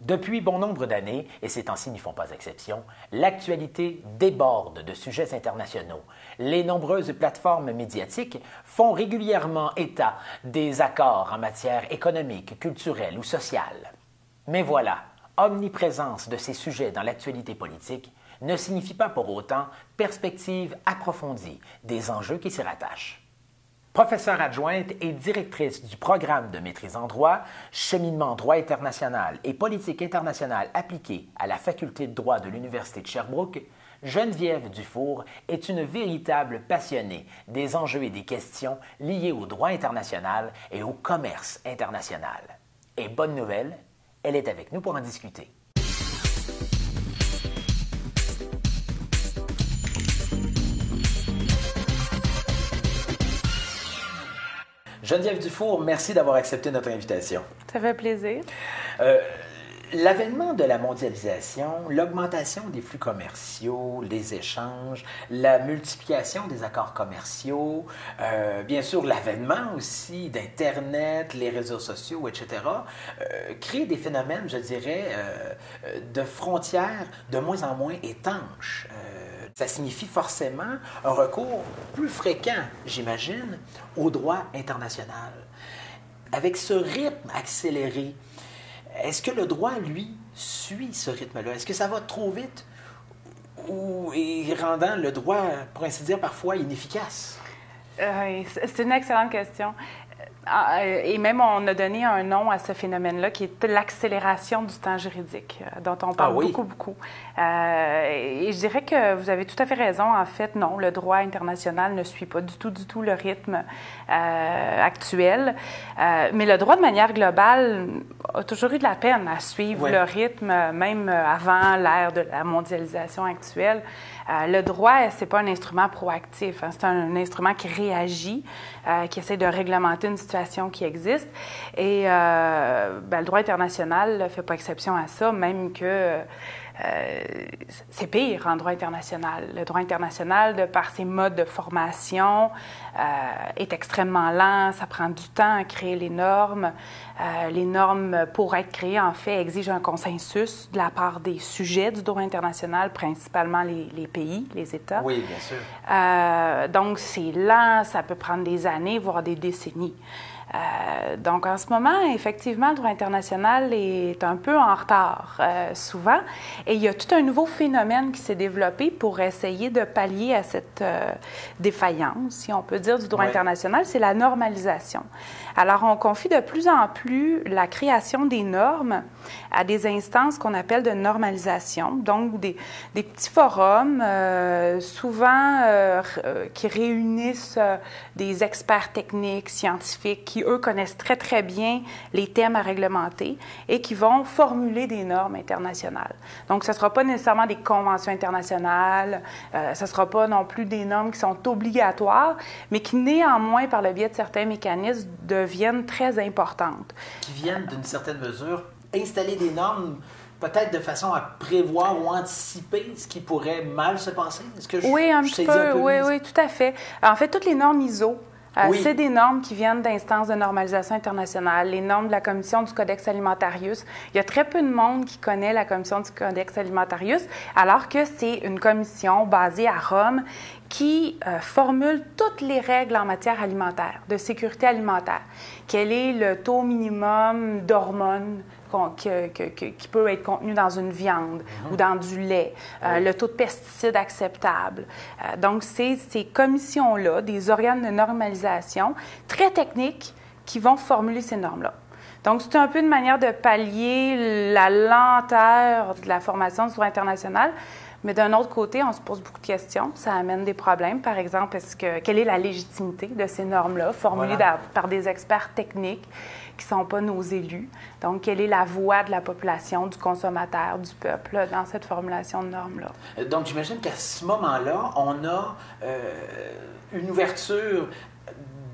Depuis bon nombre d'années, et ces temps-ci n'y font pas exception, l'actualité déborde de sujets internationaux. Les nombreuses plateformes médiatiques font régulièrement état des accords en matière économique, culturelle ou sociale. Mais voilà, omniprésence de ces sujets dans l'actualité politique ne signifie pas pour autant perspective approfondie des enjeux qui s'y rattachent. Professeure adjointe et directrice du programme de maîtrise en droit, cheminement en droit international et politique internationale appliquée à la faculté de droit de l'Université de Sherbrooke, Geneviève Dufour est une véritable passionnée des enjeux et des questions liées au droit international et au commerce international. Et bonne nouvelle, elle est avec nous pour en discuter. Geneviève Dufour, merci d'avoir accepté notre invitation. Ça fait plaisir. L'avènement de la mondialisation, l'augmentation des flux commerciaux, les échanges, la multiplication des accords commerciaux, bien sûr l'avènement aussi d'Internet, les réseaux sociaux, etc., créent des phénomènes, je dirais, de frontières de moins en moins étanches. Ça signifie forcément un recours plus fréquent, j'imagine, au droit international. Avec ce rythme accéléré, est-ce que le droit, lui, suit ce rythme-là? Est-ce que ça va trop vite et rendant le droit, pour ainsi dire, parfois inefficace? C'est une excellente question. Et même, on a donné un nom à ce phénomène-là, qui est l'accélération du temps juridique, dont on parle beaucoup. Et je dirais que vous avez tout à fait raison. En fait, non, le droit international ne suit pas du tout le rythme actuel. Mais le droit, de manière globale, a toujours eu de la peine à suivre le rythme, même avant l'ère de la mondialisation actuelle. Le droit, c'est pas un instrument proactif, hein, c'est un instrument qui réagit, qui essaie de réglementer une situation qui existe. Et le droit international ne fait pas exception à ça, même que c'est pire en droit international. Le droit international, de par ses modes de formation, est extrêmement lent, ça prend du temps à créer les normes. Les normes, pour être créées, en fait, exigent un consensus de la part des sujets du droit international, principalement les pays, les États. Oui, bien sûr. Donc, c'est lent, ça peut prendre des années, voire des décennies. Donc, en ce moment, effectivement, le droit international est un peu en retard, souvent. Et il y a tout un nouveau phénomène qui s'est développé pour essayer de pallier à cette défaillance, si on peut dire, du droit international, c'est la normalisation. Alors, on confie de plus en plus la création des normes à des instances qu'on appelle de normalisation, donc des petits forums, souvent qui réunissent des experts techniques, scientifiques, qui, eux, connaissent très, très bien les thèmes à réglementer et qui vont formuler des normes internationales. Donc, ce ne sera pas nécessairement des conventions internationales, ce ne sera pas non plus des normes qui sont obligatoires, mais qui, néanmoins, par le biais de certains mécanismes, deviennent très importantes. Qui viennent, d'une certaine mesure, installer des normes peut-être de façon à prévoir ou anticiper ce qui pourrait mal se passer? Est-ce que oui, un petit peu. Oui, tout à fait. En fait, toutes les normes ISO, c'est des normes qui viennent d'instances de normalisation internationale, les normes de la Commission du Codex Alimentarius. Il y a très peu de monde qui connaît la Commission du Codex Alimentarius, alors que c'est une commission basée à Rome qui formule toutes les règles en matière alimentaire, de sécurité alimentaire. Quel est le taux minimum d'hormones qui peut être contenu dans une viande ou dans du lait, le taux de pesticides acceptable. Donc, c'est ces commissions-là, des organes de normalisation très techniques qui vont formuler ces normes-là. Donc, c'est un peu une manière de pallier la lenteur de la formation du droit international. Mais d'un autre côté, on se pose beaucoup de questions. Ça amène des problèmes. Par exemple, quelle est la légitimité de ces normes-là, formulées par des experts techniques qui ne sont pas nos élus? Donc, quelle est la voix de la population, du consommateur, du peuple dans cette formulation de normes-là? Donc, j'imagine qu'à ce moment-là, on a une ouverture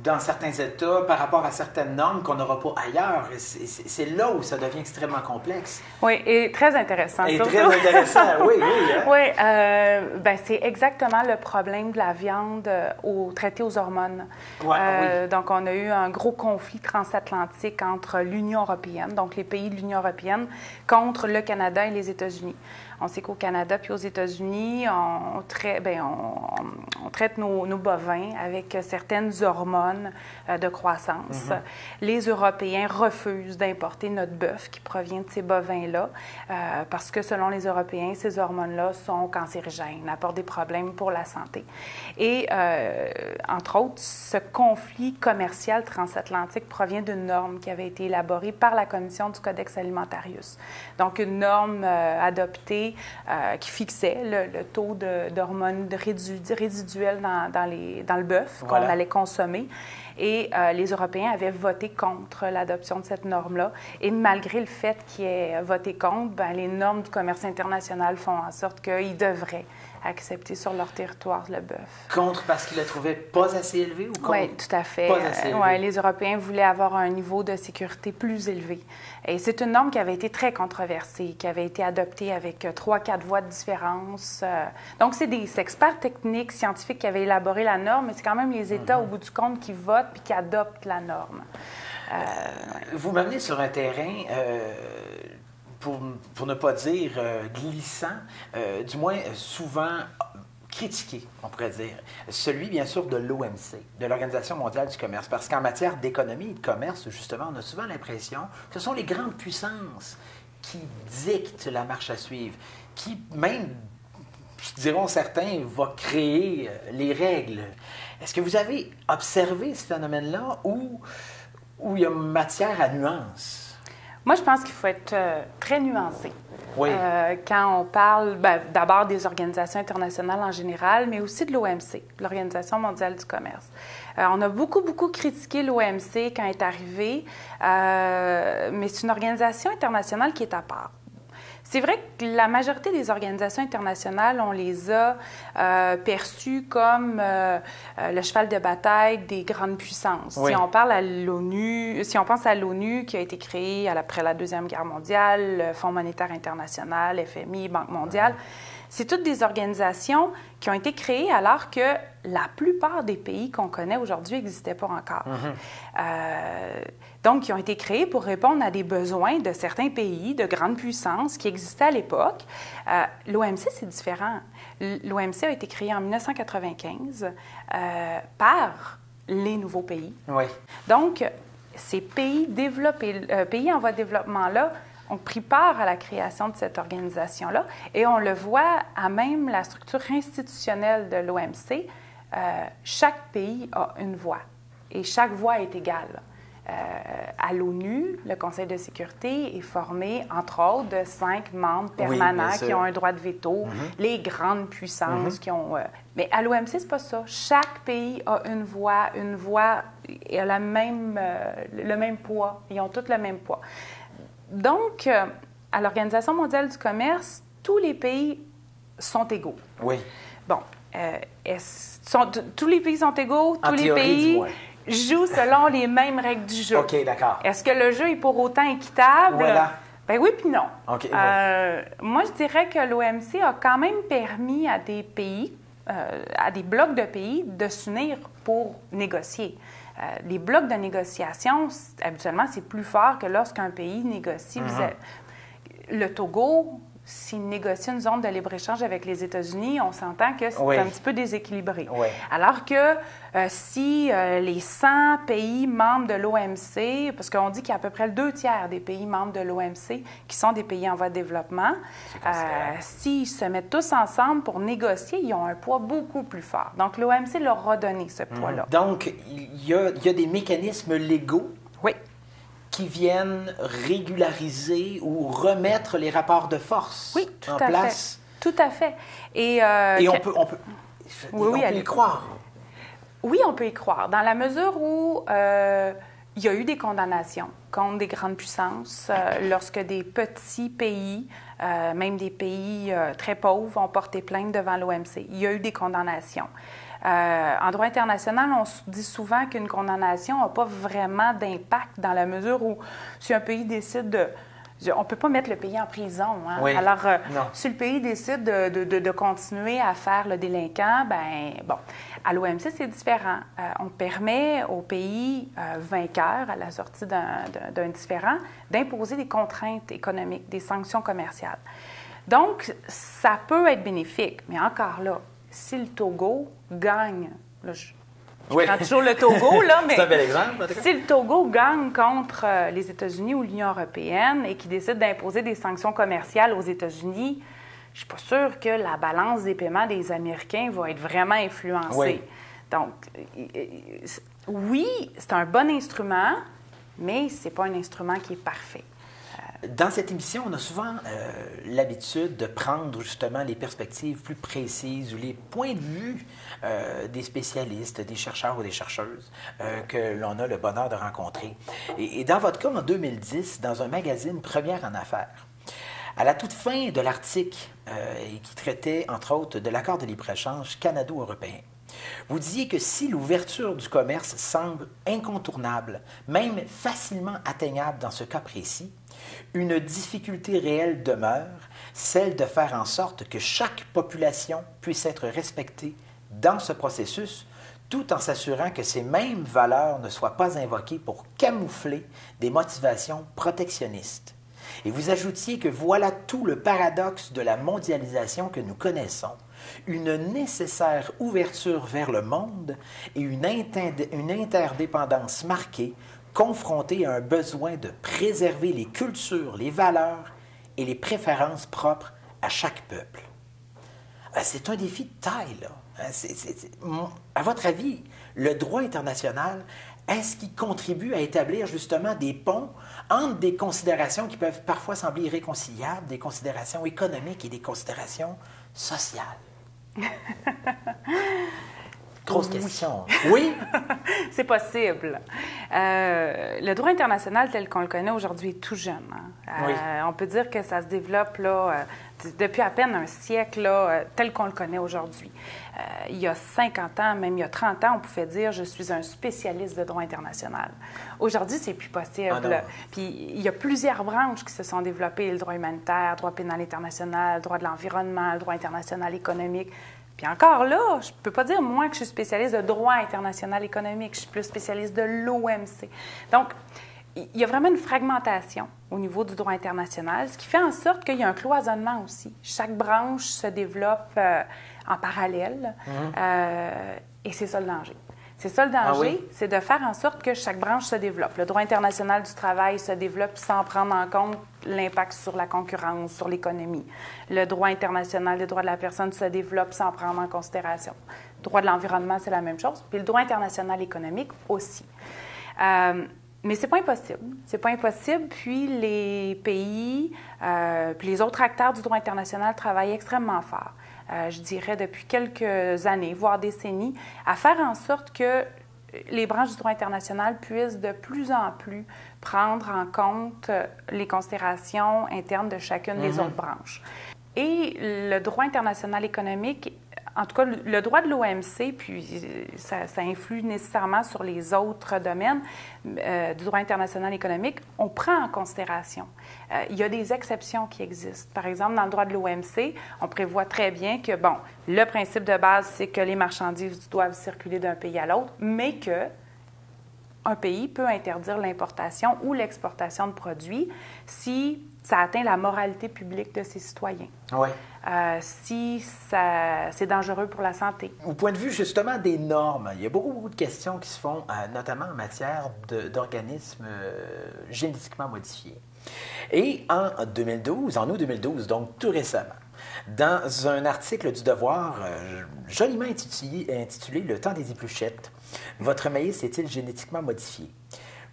dans certains États par rapport à certaines normes qu'on n'aura pas ailleurs. C'est là où ça devient extrêmement complexe. Oui, et très intéressant. Et surtout. Très intéressant, oui. Hein? Oui, c'est exactement le problème de la viande au traité aux hormones. Oui. Donc, on a eu un gros conflit transatlantique entre l'Union européenne, donc les pays de l'Union européenne, contre le Canada et les États-Unis. On sait qu'au Canada puis aux États-Unis, on traite nos bovins avec certaines hormones de croissance. Mm-hmm. Les Européens refusent d'importer notre bœuf qui provient de ces bovins-là parce que, selon les Européens, ces hormones-là sont cancérigènes, apportent des problèmes pour la santé. Et, entre autres, ce conflit commercial transatlantique provient d'une norme qui avait été élaborée par la Commission du Codex Alimentarius. Donc, une norme adoptée qui fixait le taux d'hormones résiduelles dans le bœuf qu'on allait consommer. Et les Européens avaient voté contre l'adoption de cette norme-là. Et malgré le fait qu'ils aient voté contre, les normes du commerce international font en sorte qu'ils devraient accepter sur leur territoire le bœuf. Contre parce qu'ils le trouvaient pas assez élevé ou contre? Oui, tout à fait. Les Européens voulaient avoir un niveau de sécurité plus élevé. Et c'est une norme qui avait été très controversée, qui avait été adoptée avec 3-4 voix de différence. Donc, c'est des experts techniques, scientifiques qui avaient élaboré la norme, mais c'est quand même les États, au bout du compte, qui votent puis qui adoptent la norme. Vous m'amenez sur un terrain... Pour ne pas dire glissant, du moins souvent critiqué, on pourrait dire. Celui, bien sûr, de l'OMC, de l'Organisation mondiale du commerce. Parce qu'en matière d'économie et de commerce, justement, on a souvent l'impression que ce sont les grandes puissances qui dictent la marche à suivre, qui même, diront certains, va créer les règles. Est-ce que vous avez observé ce phénomène-là où il y a matière à nuance? Moi, je pense qu'il faut être très nuancé. Oui. Quand on parle d'abord des organisations internationales en général, mais aussi de l'OMC, l'Organisation mondiale du commerce. On a beaucoup critiqué l'OMC quand elle est arrivée, mais c'est une organisation internationale qui est à part. C'est vrai que la majorité des organisations internationales, on les a perçues comme le cheval de bataille des grandes puissances. Oui. Si on parle à l'ONU, si on pense à l'ONU qui a été créée après la Deuxième Guerre mondiale, le Fonds monétaire international, FMI, Banque mondiale, c'est toutes des organisations qui ont été créées alors que la plupart des pays qu'on connaît aujourd'hui n'existaient pas encore. Donc, ils ont été créés pour répondre à des besoins de certains pays, de grandes puissances qui existaient à l'époque. L'OMC, c'est différent. L'OMC a été créé en 1995 par les nouveaux pays. Oui. Donc, ces pays développés, pays en voie de développement-là, ont pris part à la création de cette organisation-là et on le voit à même la structure institutionnelle de l'OMC. Chaque pays a une voix et chaque voix est égale. À l'ONU, le Conseil de sécurité est formé, entre autres, de 5 membres permanents qui ont un droit de veto, les grandes puissances qui ont... Mais à l'OMC, c'est pas ça. Chaque pays a une voix et a le même poids. Ils ont tous le même poids. Donc, à l'Organisation mondiale du commerce, tous les pays sont égaux. Oui. Bon, tous les pays sont égaux, tous les pays jouent selon les mêmes règles du jeu. OK, d'accord. Est-ce que le jeu est pour autant équitable? Voilà. Ben oui, puis non. Okay, moi, je dirais que l'OMC a quand même permis à des pays, à des blocs de pays, de s'unir pour négocier. Les blocs de négociation, habituellement, c'est plus fort que lorsqu'un pays négocie. Le Togo, s'il négocie une zone de libre-échange avec les États-Unis, on s'entend que c'est un petit peu déséquilibré. Oui. Alors que si les 100 pays membres de l'OMC, parce qu'on dit qu'il y a à peu près le 2/3 des pays membres de l'OMC qui sont des pays en voie de développement, s'ils se mettent tous ensemble pour négocier, ils ont un poids beaucoup plus fort. Donc, l'OMC leur a donné ce poids-là. Donc, il y a des mécanismes légaux qui viennent régulariser ou remettre les rapports de force en place. Tout à fait. Et on peut y croire. Oui, on peut y croire. Dans la mesure où il y a eu des condamnations contre des grandes puissances lorsque des petits pays, même des pays très pauvres, ont porté plainte devant l'OMC. Il y a eu des condamnations. En droit international, on se dit souvent qu'une condamnation n'a pas vraiment d'impact dans la mesure où si un pays décide de... On ne peut pas mettre le pays en prison. Hein? Oui. Alors, si le pays décide de continuer à faire le délinquant, à l'OMC, c'est différent. On permet au pays vainqueur, à la sortie d'un différend, d'imposer des contraintes économiques, des sanctions commerciales. Donc, ça peut être bénéfique, mais encore là, si le Togo gagne, là, je prends toujours le Togo, là, mais c'est un bel exemple. si le Togo gagne contre les États-Unis ou l'Union européenne et qu'il décide d'imposer des sanctions commerciales aux États-Unis, je ne suis pas sûre que la balance des paiements des Américains va être vraiment influencée. Oui. Donc, oui, c'est un bon instrument, mais ce n'est pas un instrument qui est parfait. Dans cette émission, on a souvent l'habitude de prendre justement les perspectives plus précises ou les points de vue des spécialistes, des chercheurs ou des chercheuses que l'on a le bonheur de rencontrer. Et dans votre cas, en 2010, dans un magazine Première en affaires, à la toute fin de l'article qui traitait, entre autres, de l'accord de libre-échange canado-européen, vous disiez que si l'ouverture du commerce semble incontournable, même facilement atteignable dans ce cas précis, une difficulté réelle demeure, celle de faire en sorte que chaque population puisse être respectée dans ce processus, tout en s'assurant que ces mêmes valeurs ne soient pas invoquées pour camoufler des motivations protectionnistes. Et vous ajoutiez que voilà tout le paradoxe de la mondialisation que nous connaissons. Une nécessaire ouverture vers le monde et une interdépendance marquée, confrontée à un besoin de préserver les cultures, les valeurs et les préférences propres à chaque peuple. C'est un défi de taille, là. À votre avis, le droit international, est-ce qu'il contribue à établir justement des ponts entre des considérations qui peuvent parfois sembler irréconciliables, des considérations économiques et des considérations sociales? Grosse question. Oui? C'est possible. Le droit international tel qu'on le connaît aujourd'hui est tout jeune. Hein? Oui. On peut dire que ça se développe là, depuis à peine un siècle là, tel qu'on le connaît aujourd'hui. Il y a 50 ans, même il y a 30 ans, on pouvait dire « je suis un spécialiste de droit international ». Aujourd'hui, c'est plus possible. Puis il y a plusieurs branches qui se sont développées, le droit humanitaire, le droit pénal international, le droit de l'environnement, le droit international économique. Puis encore là, je ne peux pas dire, moi, que je suis spécialiste de droit international économique. Je suis plus spécialiste de l'OMC. Donc, il y a vraiment une fragmentation au niveau du droit international, ce qui fait en sorte qu'il y a un cloisonnement aussi. Chaque branche se développe en parallèle et c'est ça le danger. C'est ça le danger, c'est de faire en sorte que chaque branche se développe. Le droit international du travail se développe sans prendre en compte l'impact sur la concurrence, sur l'économie. Le droit international des droits de la personne se développe sans prendre en considération. Le droit de l'environnement, c'est la même chose. Puis le droit international économique aussi. Mais c'est pas impossible. C'est pas impossible. Puis les pays, puis les autres acteurs du droit international travaillent extrêmement fort. Je dirais depuis quelques années, voire décennies, à faire en sorte que les branches du droit international puissent de plus en plus prendre en compte les considérations internes de chacune des autres branches. Et le droit international économique, en tout cas le droit de l'OMC, puis ça influe nécessairement sur les autres domaines du droit international économique, on prend en considération. Il y a des exceptions qui existent. Par exemple, dans le droit de l'OMC, on prévoit très bien que, bon, le principe de base, c'est que les marchandises doivent circuler d'un pays à l'autre, mais que un pays peut interdire l'importation ou l'exportation de produits si ça atteint la moralité publique de ses citoyens. Oui. Si c'est dangereux pour la santé. Au point de vue justement des normes, il y a beaucoup de questions qui se font, notamment en matière d'organismes génétiquement modifiés. Et en août 2012, donc tout récemment, dans un article du Devoir joliment intitulé « Le temps des épluchettes », votre maïs est-il génétiquement modifié?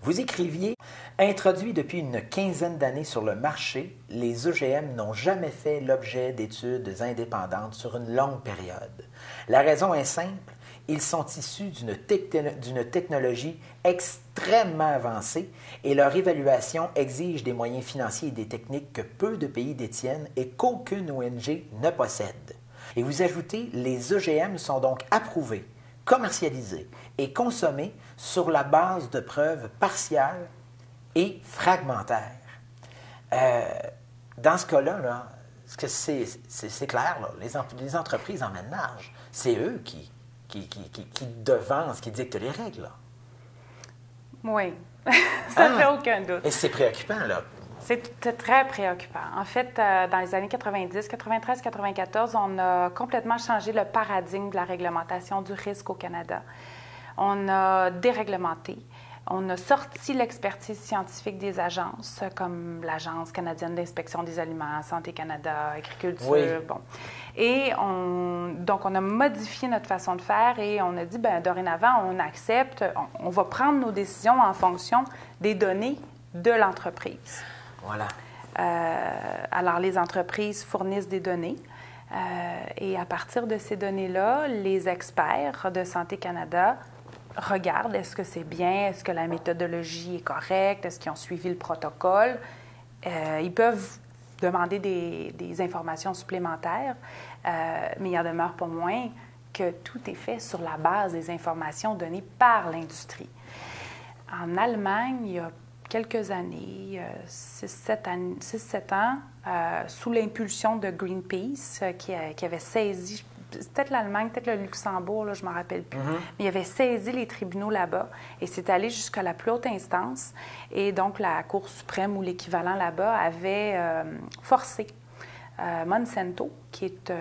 Vous écriviez « Introduits depuis une quinzaine d'années sur le marché, les OGM n'ont jamais fait l'objet d'études indépendantes sur une longue période. La raison est simple, ils sont issus d'une technologie extrêmement avancée et leur évaluation exige des moyens financiers et des techniques que peu de pays détiennent et qu'aucune ONG ne possède. » Et vous ajoutez « Les OGM sont donc approuvés commercialisés et consommés sur la base de preuves partiales et fragmentaires. Dans ce cas-là, là, c'est clair, là, les entreprises emmènent large. C'est eux qui devancent, qui dictent les règles. Là. Oui, ça ne fait aucun doute. Et c'est préoccupant, là. C'est très préoccupant. En fait, dans les années 90, 93, 94, on a complètement changé le paradigme de la réglementation du risque au Canada. On a déréglementé. On a sorti l'expertise scientifique des agences, comme l'Agence canadienne d'inspection des aliments, Santé Canada, Agriculture, oui. bon. Et donc, on a modifié notre façon de faire et on a dit, bien, dorénavant, on accepte, on va prendre nos décisions en fonction des données de l'entreprise. Voilà. Alors, les entreprises fournissent des données et à partir de ces données-là, les experts de Santé Canada regardent est-ce que c'est bien, est-ce que la méthodologie est correcte, est-ce qu'ils ont suivi le protocole. Ils peuvent demander des informations supplémentaires, mais il en demeure pas moins que tout est fait sur la base des informations données par l'industrie. En Allemagne, il y a quelques années, 6-7 ans, sous l'impulsion de Greenpeace, qui avait saisi, peut-être l'Allemagne, peut-être le Luxembourg, là, je ne m'en rappelle plus, mais il avait saisi les tribunaux là-bas et c'est allé jusqu'à la plus haute instance. Et donc, la Cour suprême ou l'équivalent là-bas avait forcé Monsanto, qui est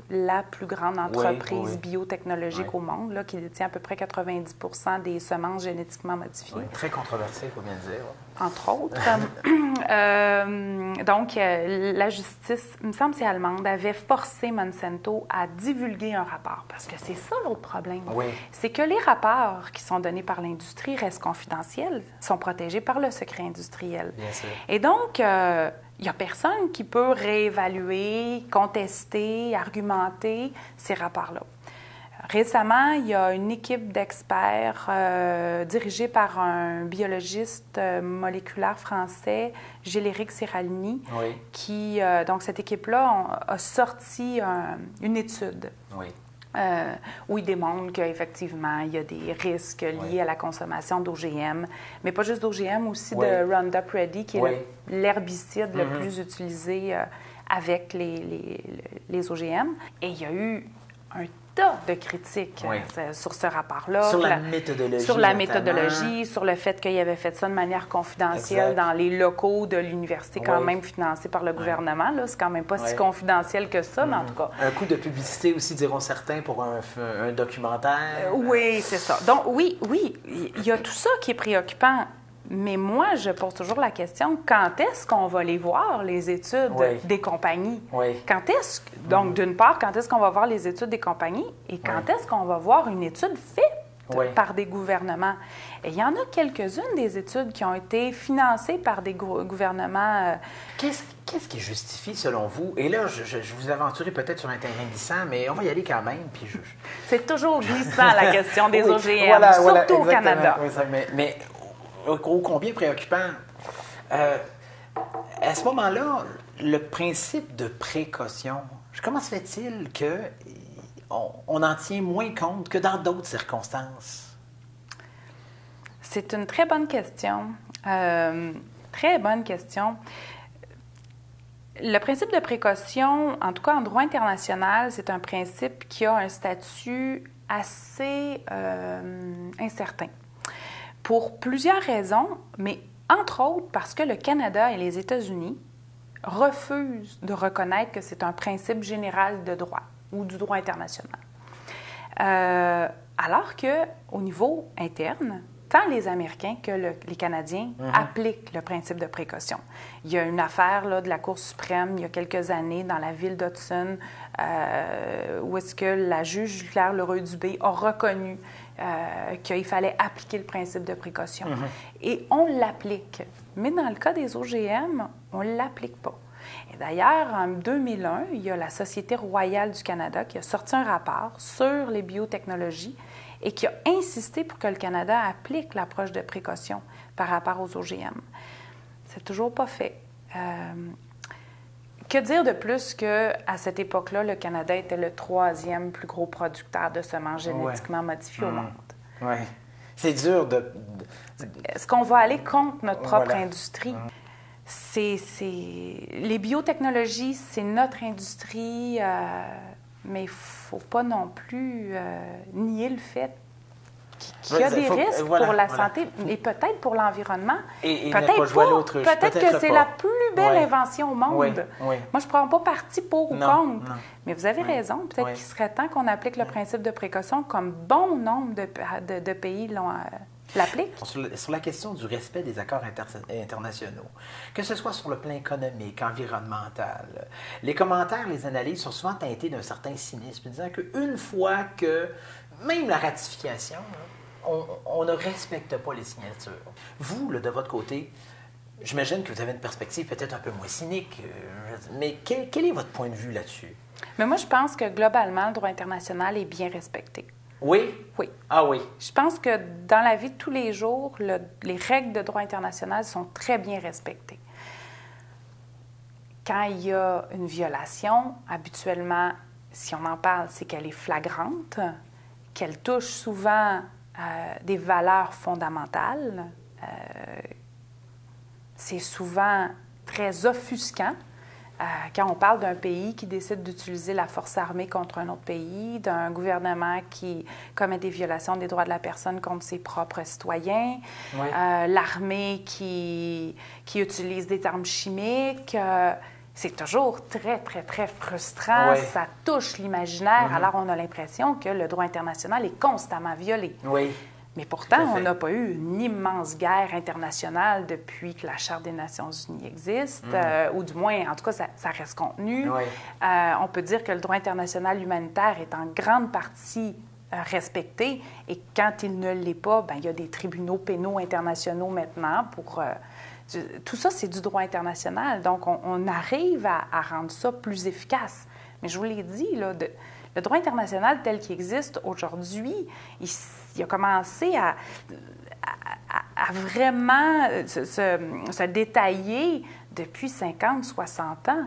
la plus grande entreprise biotechnologique au monde, là, qui détient à peu près 90 des semences génétiquement modifiées. Oui, très controversé, il faut bien le dire. Entre autres. Donc, la justice, il me semble que c'est allemande, avait forcé Monsanto à divulguer un rapport. Parce que c'est ça l'autre problème. Oui. C'est que les rapports qui sont donnés par l'industrie restent confidentiels, sont protégés par le secret industriel. Bien sûr. Et donc, il n'y a personne qui peut réévaluer, contester, argumenter ces rapports-là. Récemment, il y a une équipe d'experts dirigée par un biologiste moléculaire français, Gilles-Éric Siralini, qui, donc cette équipe-là a sorti une étude. Où il démontre qu'effectivement, il y a des risques liés à la consommation d'OGM, mais pas juste d'OGM, aussi de Roundup Ready, qui est l'herbicide le plus utilisé avec les OGM. Et il y a eu un tas de critiques sur ce rapport-là. Sur la méthodologie. Sur la méthodologie, sur le fait qu'il avait fait ça de manière confidentielle dans les locaux de l'université, quand même financés par le gouvernement. Là, c'est quand même pas si confidentiel que ça, mais en tout cas. Un coup de publicité aussi, diront certains, pour un documentaire. Oui, c'est ça. Donc, oui, il y a tout ça qui est préoccupant. Mais moi, je pose toujours la question, quand est-ce qu'on va les voir, les études des compagnies? Quand est-ce, donc, d'une part, quand est-ce qu'on va voir les études des compagnies et quand est-ce qu'on va voir une étude faite par des gouvernements? Et il y en a quelques-unes des études qui ont été financées par des gouvernements. Qu'est-ce qui justifie, selon vous? Et là, je vous aventurerai peut-être sur un terrain glissant, mais on va y aller quand même. Puis C'est toujours glissant, la question des OGM, surtout au Canada. Mais ô combien préoccupant. À ce moment-là, le principe de précaution, comment se fait-il qu'on en tient moins compte que dans d'autres circonstances? C'est une très bonne question. Très bonne question. Le principe de précaution, en tout cas en droit international, c'est un principe qui a un statut assez incertain. Pour plusieurs raisons, mais entre autres parce que le Canada et les États-Unis refusent de reconnaître que c'est un principe général de droit ou du droit international. Alors qu'au niveau interne, tant les Américains que les Canadiens appliquent le principe de précaution. Il y a une affaire là, de la Cour suprême il y a quelques années dans la ville d'Hudson où est-ce que la juge Claire Leroy-Dubé a reconnu qu'il fallait appliquer le principe de précaution. Et on l'applique. Mais dans le cas des OGM, on ne l'applique pas. Et d'ailleurs, en 2001, il y a la Société royale du Canada qui a sorti un rapport sur les biotechnologies et qui a insisté pour que le Canada applique l'approche de précaution par rapport aux OGM. C'est toujours pas fait. Que dire de plus qu'à cette époque-là, le Canada était le 3e plus gros producteur de semences génétiquement modifiées au monde? Oui. C'est dur de... Est-ce qu'on va aller contre notre propre industrie? Les biotechnologies, c'est notre industrie, mais il ne faut pas non plus nier le fait qu'il y a des risques pour la santé et peut-être pour l'environnement. Et peut-être que c'est la plus belle invention au monde. Oui. Moi, je ne prends pas parti pour ou contre. Non. Mais vous avez raison. Peut-être qu'il serait temps qu'on applique le principe de précaution comme bon nombre de pays l'appliquent. Sur la question du respect des accords internationaux, que ce soit sur le plan économique, environnemental, les commentaires, les analyses sont souvent teintés d'un certain cynisme, disant qu'une fois que même la ratification, on ne respecte pas les signatures. Vous, de votre côté, j'imagine que vous avez une perspective peut-être un peu moins cynique, mais quel est votre point de vue là-dessus? Mais moi, je pense que globalement, le droit international est bien respecté. Oui? Oui. Ah oui? Je pense que dans la vie de tous les jours, les règles de droit international sont très bien respectées. Quand il y a une violation, habituellement, si on en parle, c'est qu'elle est flagrante, qu'elle touche souvent des valeurs fondamentales. C'est souvent très offusquant. Quand on parle d'un pays qui décide d'utiliser la force armée contre un autre pays, d'un gouvernement qui commet des violations des droits de la personne contre ses propres citoyens, l'armée qui utilise des armes chimiques, c'est toujours très, très, très frustrant. Ça touche l'imaginaire. Alors, on a l'impression que le droit international est constamment violé. Oui. Mais pourtant, on n'a pas eu une immense guerre internationale depuis que la Charte des Nations unies existe, ou du moins, en tout cas, ça reste contenu. On peut dire que le droit international humanitaire est en grande partie respecté, et quand il ne l'est pas, il y a des tribunaux pénaux internationaux maintenant pour... tout ça, c'est du droit international. Donc, on arrive à rendre ça plus efficace. Mais je vous l'ai dit, là, le droit international tel qu'il existe aujourd'hui, il a commencé à vraiment se détailler depuis 50, 60 ans.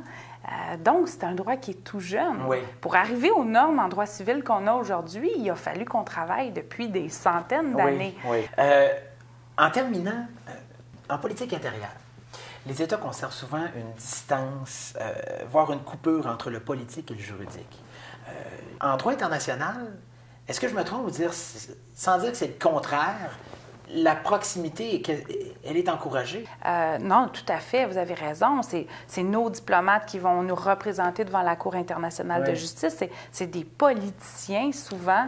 Donc, c'est un droit qui est tout jeune. Pour arriver aux normes en droit civil qu'on a aujourd'hui, il a fallu qu'on travaille depuis des centaines d'années. En terminant, en politique intérieure, les États conservent souvent une distance, voire une coupure entre le politique et le juridique. En droit international, est-ce que je me trompe de dire, sans dire que c'est le contraire, la proximité, elle est encouragée? Non, tout à fait, vous avez raison. C'est nos diplomates qui vont nous représenter devant la Cour internationale de justice. C'est des politiciens, souvent,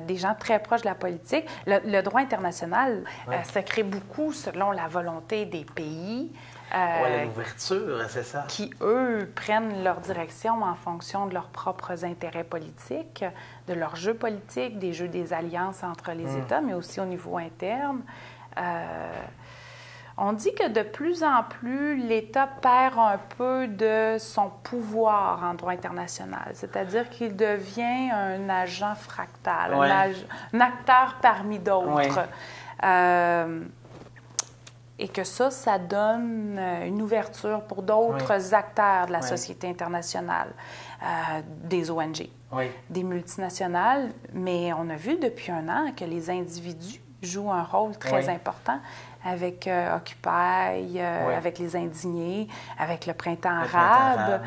des gens très proches de la politique. Le droit international se crée beaucoup selon la volonté des pays. L'ouverture, c'est ça. Qui, eux, prennent leur direction en fonction de leurs propres intérêts politiques, de leurs jeux politiques, des jeux des alliances entre les États, mais aussi au niveau interne. On dit que de plus en plus, l'État perd un peu de son pouvoir en droit international, c'est-à-dire qu'il devient un agent fractal, un acteur parmi d'autres. Et que ça donne une ouverture pour d'autres acteurs de la société internationale, des ONG, des multinationales. Mais on a vu depuis un an que les individus jouent un rôle très important avec Occupy, avec les Indignés, avec le Printemps arabe.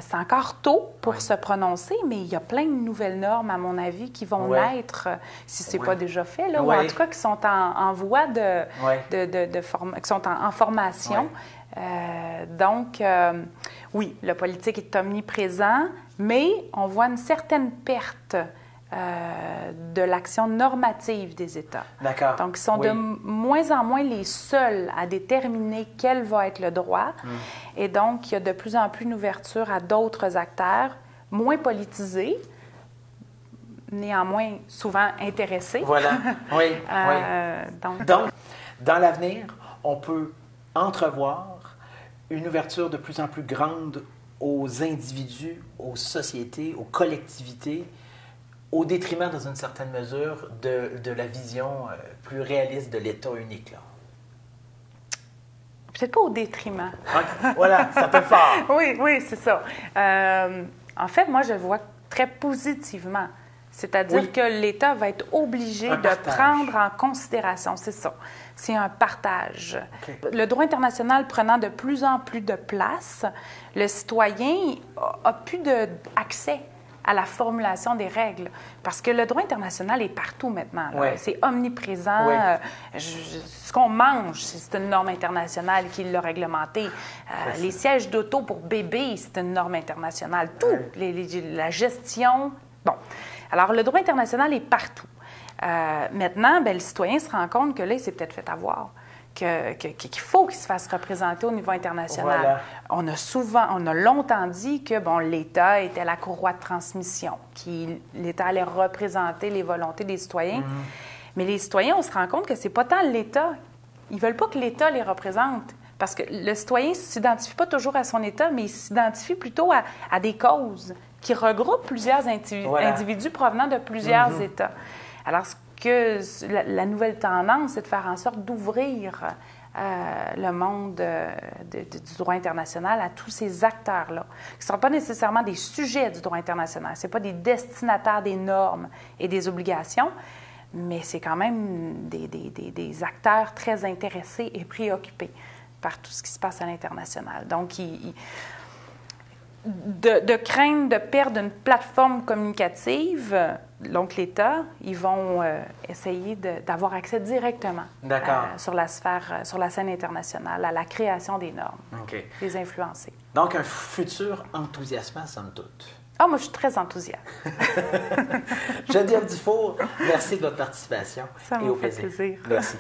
C'est encore tôt pour se prononcer, mais il y a plein de nouvelles normes, à mon avis, qui vont naître, si ce n'est pas déjà fait, là, ou en tout cas qui sont en voie qui sont en formation. Donc, oui, le politique est omniprésent, mais on voit une certaine perte de l'action normative des États. D'accord. Donc, ils sont de moins en moins les seuls à déterminer quel va être le droit. Et donc, il y a de plus en plus une ouverture à d'autres acteurs, moins politisés, néanmoins souvent intéressés. Voilà, Donc, dans l'avenir, on peut entrevoir une ouverture de plus en plus grande aux individus, aux sociétés, aux collectivités, au détriment, dans une certaine mesure, de la vision plus réaliste de l'État unique, là. Peut-être pas au détriment. Voilà, ça peut le faire. Oui, c'est ça. En fait, moi, je le vois très positivement. C'est-à-dire que l'État va être obligé de prendre en considération, c'est ça. C'est un partage. Okay. Le droit international prenant de plus en plus de place, le citoyen a plus accès à la formulation des règles. Parce que le droit international est partout maintenant. Oui. C'est omniprésent. Oui. Ce qu'on mange, c'est une norme internationale qui l'a réglementé. Les sièges d'auto pour bébés, c'est une norme internationale. Tout, la gestion. Bon. Alors, le droit international est partout. Maintenant, le citoyen se rend compte que là, il s'est peut-être fait avoir, qu'il faut qu'il se fasse représenter au niveau international. Voilà. On a longtemps dit que l'État était la courroie de transmission, l'État allait représenter les volontés des citoyens. Mais les citoyens, on se rend compte que c'est pas tant l'État. Ils veulent pas que l'État les représente. Parce que le citoyen ne s'identifie pas toujours à son État, mais il s'identifie plutôt à des causes qui regroupent plusieurs individus provenant de plusieurs États. Alors, ce que la nouvelle tendance, c'est de faire en sorte d'ouvrir le monde du droit international à tous ces acteurs-là, qui ne sont pas nécessairement des sujets du droit international, ce ne sont pas des destinataires des normes et des obligations, mais c'est quand même des acteurs très intéressés et préoccupés par tout ce qui se passe à l'international. Donc, de craindre de perdre une plateforme communicative, donc l'État, ils vont essayer d'avoir accès directement sur la scène internationale, à la création des normes, les influencer. Donc, un futur enthousiasmant, somme toute. Ah, moi, je suis très enthousiaste. Geneviève Dufour, merci de votre participation. Ça m'a fait plaisir. Merci.